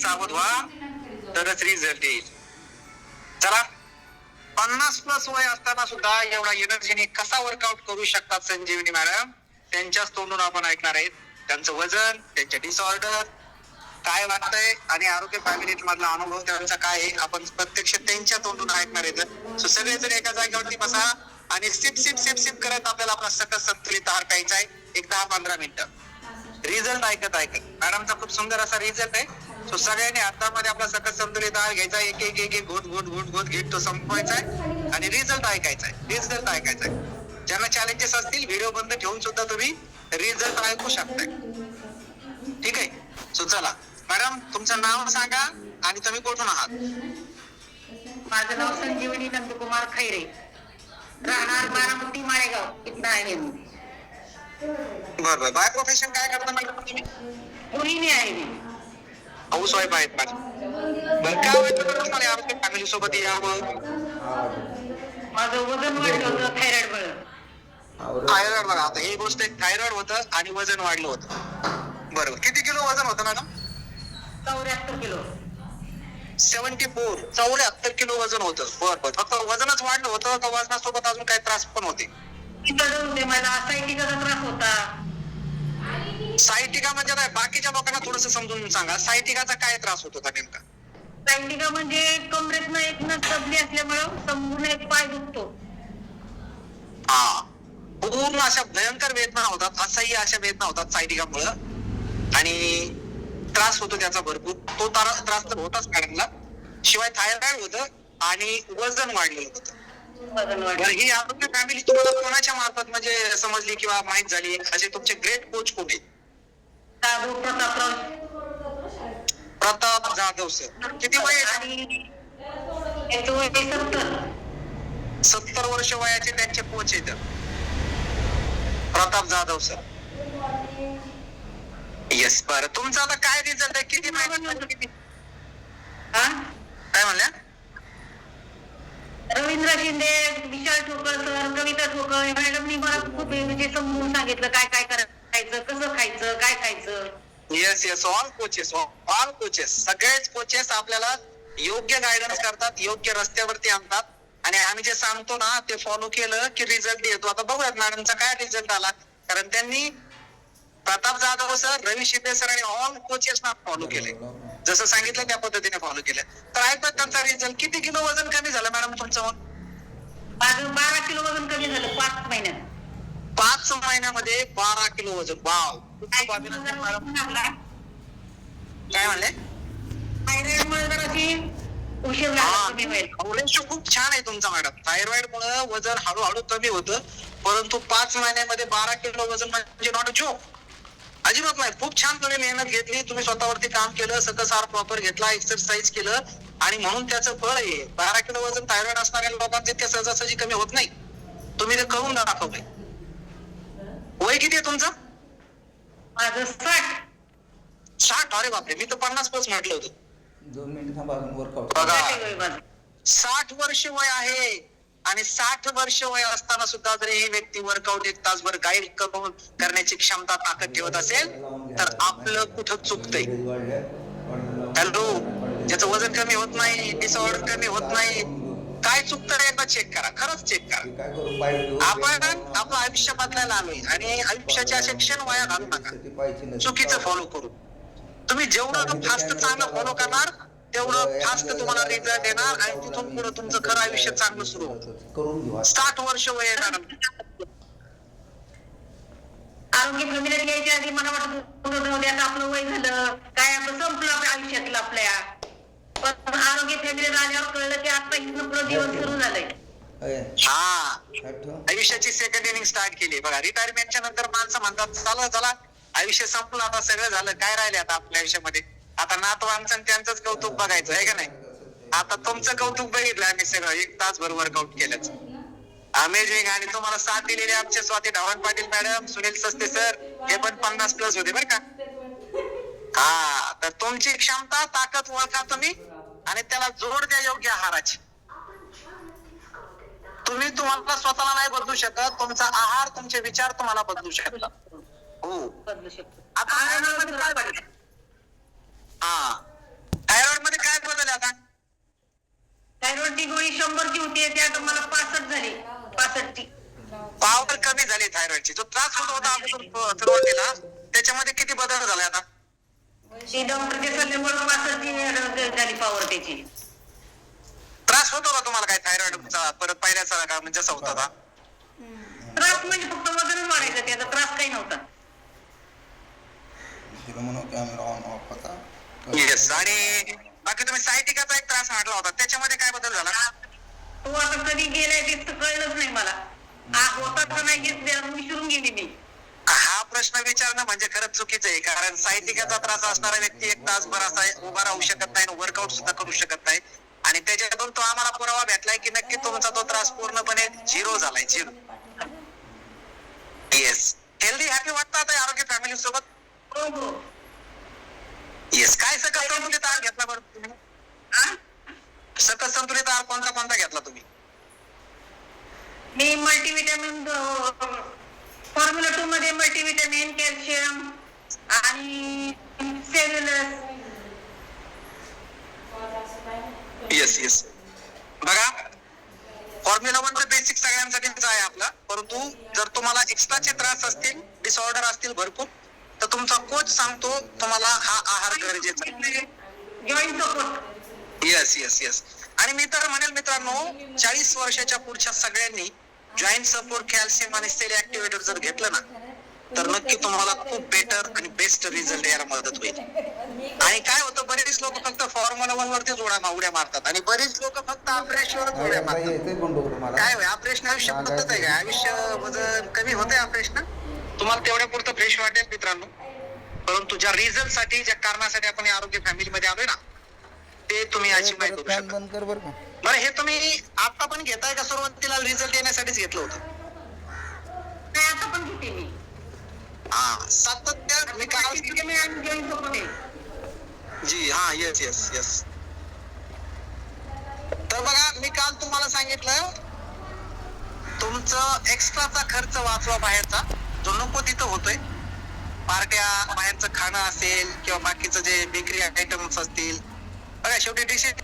सावध व्हा, तरच रिझल्ट येईल. चला, 50+ वय असताना सुद्धा एवढा एनर्जीने कसा वर्कआउट करू शकतात संजीवनी मॅडम, त्यांच्याच तोंडून आपण ऐकणार आहेत. त्यांचं वजन, त्यांचे डिसऑर्डर काय वाटतंय आणि आरोग्य फॅमिली मधला अनुभव त्यांचा काय आहे, आपण प्रत्यक्ष त्यांच्या तोंडून ऐकणार आहेत. सो सगळेजण एका जागेवरती बसा आणि सिप सिप सिप सिप करत आपल्याला आपला सकस संतुलित आहार प्यायचा आहे. एक 10-15 मिनिटं रिझल्ट ऐकत मॅडमचा खूप सुंदर असा रिझल्ट आहे. सो सगळ्यांनी हातामध्ये आपला सकस संतुलित आहार घ्यायचा, एक एक एक एक घोट घोट घोट घोट घेत तो संपवायचा आहे आणि रिझल्ट ऐकायचा आहे. ज्यांना चॅलेंजेस असतील व्हिडिओ बंद ठेवून सुद्धा तुम्ही रिझल्ट ऐकू शकताय. ठीक आहे. सो चला मॅडम, तुमचं नाव सांगा आणि तुम्ही कुठून आहात? माझं नाव संजीवनी नंदकुमार खैरे, राहणार बारामती माळेगाव इथं आहे. बरं, बाय प्रोफेशन काय करता मॅडम तुम्ही? गृहिणी आहे मी. हाऊस वाईफ आहेत मॅडम. बरं, काय वाटतं तुम्हाला आरोग्य फॅमिली सोबत यावं? माझं वजन वाढलं होतं, थायरॉइड मुळे. थायरॉइड बघा, आता ही गोष्ट एक, थायरॉइड होतं आणि वजन वाढलं होतं. बरोबर. किती किलो वजन होतं मॅडम? 74 किलो. 74 किलो वजन होतं. बरं, फक्त वजनच वाढलं होतं का वजनासोबत अजून काही त्रास पण होते? मला सायटिकाचा त्रास होता. सायटिका म्हणजे काय? बाकीच्या लोकांना थोडंसं समजून सांगा, सायटिकाचा काय त्रास होत होता नेमका? सायटिका म्हणजे कमरेतनं एक नस दबली असल्यामुळं संपूर्ण एक पाय दुखतो. हा, पूर्ण अशा भयंकर वेदना होतात, असह्य अशा वेदना होतात सायटिकामुळं आणि त्रास होतो त्याचा भरपूर. तो त्रास तर होताच मॅडमला. शिवाय थायरॉइड होतं आणि वजन वाढलेलं होतं. ही आरोग्य फॅमिली तुम्हाला कोणाच्या मार्फत म्हणजे समजली किंवा माहित झाली? असे तुमचे ग्रेट कोच कोण आहेत? प्रताप जाधव सर. किती वय आहे? 70 वर्ष वयाचे त्यांचे कोच आहेत प्रताप जाधव सर. येस. बरं, तुमचा आता काय रिझल्ट आहे? किती महिन्यात? काय म्हणल्या? रवींद्र शिंदे, विशाल ठोकर सर, कविता ठोकर मॅडमनी मला खूप म्हणजे समजून सांगितलं काय काय करायचं, कसं खायचं, काय खायचं. येस, ऑल कोचेस सगळेच कोचेस आपल्याला योग्य गायडन्स करतात, योग्य रस्त्यावरती आणतात आणि आम्ही जे सांगतो ना ते फॉलो केलं की रिझल्ट येतो. आता बघूयात मॅडमचा काय रिझल्ट आला, कारण त्यांनी प्रताप जाधव सर, रवी शिंदे सर आणि ऑल कोचेसना फॉलो केले. जसं सांगितलं त्या पद्धतीने फॉलो केलं. तर ऐकतात त्यांचा रिझल्ट. किती किलो वजन कमी झालं मॅडम तुमचं? माझं 12 किलो वजन कमी झालं 5 महिन्यात. 5 महिन्यामध्ये 12 किलो वजन. वाव. काय म्हणले? थायरॉइडमुळे जराशी उशीर झाला कमी व्हायला. खूप छान आहे तुमचा मॅडम. थायरॉइड मुळे वजन हळूहळू कमी होतं, परंतु 5 महिन्यामध्ये 12 किलो वजन म्हणजे नॉट अ जोक. अजिबात नाही. खूप छान तुम्ही मेहनत घेतली, तुम्ही स्वतःवरती काम केलं, सकस आहार प्रॉपर घेतला, एक्सरसाइज केलं आणि म्हणून त्याचं फळ आहे. 12 किलो वजन थायरॉइड असणाऱ्या लोकांचे इतक्या सहजासहजी कमी होत नाही. तुम्ही ते करून दाखवलंय. वय किती आहे तुमचं? माझं 60. अरे बापरे, मी तर 50+ म्हटलं होतं. 2 मिनिट थांबा, वर्कआउट बघा, 60 वर्ष वय आहे आणि 60 वर्ष वय असताना सुद्धा जर ही व्यक्ती वर्कआउट 1 तासभर गाईड करून करण्याची क्षमता ताकद ठेवत असेल तर आपलं कुठं चुकतंय? हॅलो, ज्याचं वजन कमी होत नाही, डिसऑर्डर कमी होत नाही, काय चुकतं एकदा चेक करा, खरंच चेक करा. आपण आपलं आयुष्य बदलायला आलोय आणि आयुष्याचे असे क्षण वाया घालू नका चुकीचं फॉलो करू. तुम्ही जेवढं फास्ट चांगलं फॉलो करणार तेवढं फास्ट तुम्हाला रिझल्ट येणार आणि तिथून पुढे तुमचं खरं आयुष्य चांगलं सुरू होतं. 60 वर्ष वय आहे मॅडम. आरोग्य फॅमिलीत यायच्या आधी मला वाटत आता आपलं वय झालं काय, आपलं संपलं आपल्या आयुष्यातलं आपल्या. पण आरोग्य फॅमिलीत आल्यावर कळलं की आता इथनं पुढे दिवस सुरू झालंय. हा, आयुष्याची सेकंड इनिंग स्टार्ट केली. बघा, रिटायरमेंटच्या नंतर माणसं म्हणतात चला आयुष्य संपलं, आता सगळं झालं, काय राहिले आता आपल्या आयुष्यामध्ये? आता नातवांचं त्यांचंच कौतुक बघायचं आहे का नाही? आता तुमचं कौतुक बघितलं आम्ही सगळं 1 तासभर वर्कआउट केलंच. अमेझिंग. आणि तुम्हाला साथ दिलेले आमचे स्वाती ढवाण पाटील मॅडम, सुनील सस्ते सर, हे पण 50+ होते बरं का. हा, तर तुमची क्षमता ताकद ओळखा तुम्ही आणि त्याला जोड द्या योग्य आहाराची. तुम्ही तुम्हाला स्वतःला नाही बदलू शकत, तुमचा आहार, तुमचे विचार तुम्हाला बदलू शकतात. हो, बदलू शकतो. आता काय बदल? हा, येते आता मला 65 झाली, 65 पावर कमी झाली थायरॉइडची. जो त्रास होत होता अगोदर सुरुवातीला त्याच्यामध्ये किती बदल झाला आता? ती डॉक्टरच्या सल्ल्यामुळे 65 झाली पावर त्याची. त्रास होतो का तुम्हाला काय थायरॉइडचा परत पायऱ्याचा का म्हणजे जसा होता आता? त्रास म्हणजे फक्त वजनच वाढायचं, त्याचा त्रास काही नव्हता. तिला म्हणून कॅमेरा ऑन ऑफ होता. येस. आणि बाकी तुम्ही सायटिकाचा एक त्रास म्हटला होता त्याच्यामध्ये काय बदल झाला? तो आता कधी गेलाय ते तर कळलंच नाही मला. होता का नाही विसरून गेली मी. हा प्रश्न विचारणं म्हणजे खरंच चुकीचं आहे, कारण सायटिकाचा त्रास असणारा व्यक्ती एक तासभर असा उभा राहू शकत नाही, वर्कआउट सुद्धा करू शकत नाही. आणि त्याच्यातून तो आम्हाला पुरावा भेटलाय की नक्की तुमचा तो त्रास पूर्णपणे झिरो झालाय, झिरो. येस. हेल्दी हॅपी वाटतं आता आरोग्य फॅमिली सोबत? हो हो. येस. काय सकस संतुलित आहार घेतला बरं तुम्ही? सकस संतुलित आहार कोणता कोणता घेतला तुम्ही? मी मल्टीव्हिटॅमिन, फॉर्म्युला 2 मध्ये मल्टीव्हिटॅमिन, कॅल्शियम आणि सेल्युलस. Yes yes. बघा, फॉर्म्युला 1 तर बेसिक सगळ्यांसाठीच आहे आपला, परंतु जर तुम्हाला एक्स्ट्राचे त्रास असतील, डिसऑर्डर असतील भरपूर, तर तुमचा कोच सांगतो तुम्हाला हा आहार गरजेचा आहे. Joint support. Yes yes yes. आणि मी तर म्हणेल मित्रांनो, 40 वर्षाच्या पुढच्या सगळ्यांनी जॉईंट सपोर्ट, कॅल्शियम आणि सेल ऍक्टिव्हेटर जर घेतलं ना, तर नक्की तुम्हाला खूप बेटर आणि बेस्ट रिझल्ट यायला मदत होईल. आणि काय होतं, बरेच लोक फक्त फॉर्म्युला 1 वरतीच उड्या मारतात आणि बरेच लोक फक्त ऑपरेशनवरच उड्या मारतात. यायचंय कोंडूर मला. काय होय, ऑपरेशन आयुष्य पद्धत आहे का? आयुष्य वजन कमी होतंय ऑपरेशन? तुम्हाला तेवढ्या पुरतं फ्रेश वाटेल मित्रांनो, परंतु ज्या रिझल्ट साठी, ज्या कारणासाठी आपण या आरोग्य फॅमिलीमध्ये आलोय ना, ते तुम्ही अचीव नाही करू फॅन शकत. बंद कर बरं का. बरं, हे तुम्ही आता पण घेताय का सुरुवातीला रिझल्ट येण्यासाठीच घेतलं होतं? नाही, आता पण घेते मी. हा, सातत्य. मी काल मी आणि जॉईंट सपोर्ट आहे. जी हा, येस येस येस. तर बघा, मी काल तुम्हाला सांगितलं, तुमचं एक्स्ट्राचा खर्च वाचवा बाहेरचा, जो नको तिथं होतोय. पार्ट्या, बाहेरचं खाणं असेल किंवा बाकीचं जे बेकरी आयटम्स असतील. बघा, शेवटी डिशेस